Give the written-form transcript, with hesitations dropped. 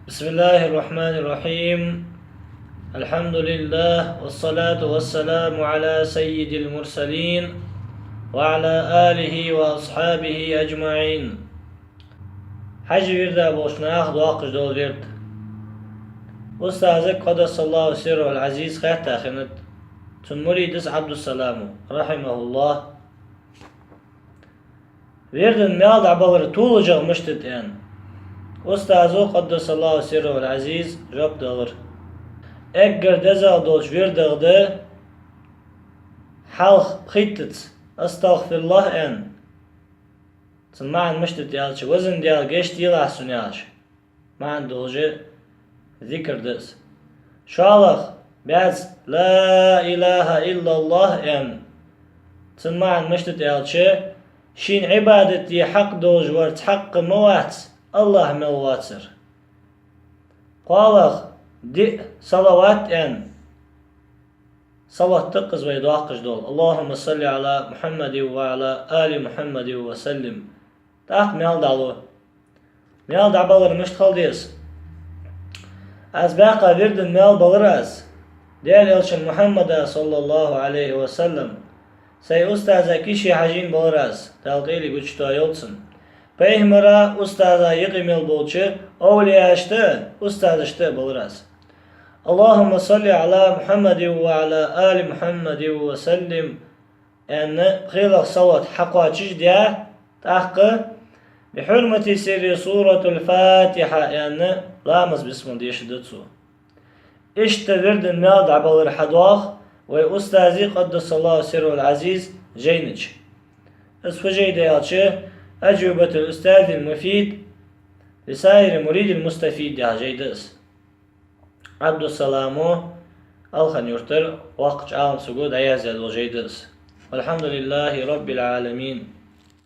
بسم الله الرحمن الرحيم. الحمد لله والصلاة والسلام على سيد المرسلين وعلى آله وأصحابه أجمعين. حج ورد بوشناخ دواقش دول ورد أستاذك قدس الله سره العزيز خير تاخنت تنمري دس عبد السلام رحمه الله ورد المياد عبالر طول جغ مشتت أستاذو قدس الله سره العزيز جاب دغر اگر دزا دولش وردغده حلق خيتت استغفر الله تسمعن مشتت يالش وزن ديال جيش ديال احسن يالش معن دولجه ذكر دس شالخ بعد لا إله إلا الله تسمعن مشتت يالش شين عبادتي حق دولج ورت حق موات الله مواتر قالخ دي صلوات صلاة تقز ويدواقش دول اللهم صل على محمد وعلى آل محمد وسلم تحت ميال دعوه ميال دعبالر مشتخل ديس از باقا وردن ميال بلراز ديال الشن محمد صلى الله عليه وسلم سي أستاذا كيشي حجين بلراز تلقيلي قجتا يلتسن Peyğəmbərə ustaza yığımel bolçu, ovliyashta ustazishta bolras. Allahumma salli ala Muhammad wa ala ali Muhammad wa sallim. Yani xilaq salat haqaçiş diye tahqı bi hurmati sirri suratul Fatiha yani lamaz bismillah diyişdetsu. İşte verdin mad abalar hadaq ve ustazi qaddasallahu sirrul aziz Jeyniç. Esfajeyde yalçı أجوبة الأستاذ المفيد لسائر مريد المستفيد يا جيدس عبد السلامو الخن يرتر وقت عام سجود عياز الجيدس والحمد لله رب العالمين.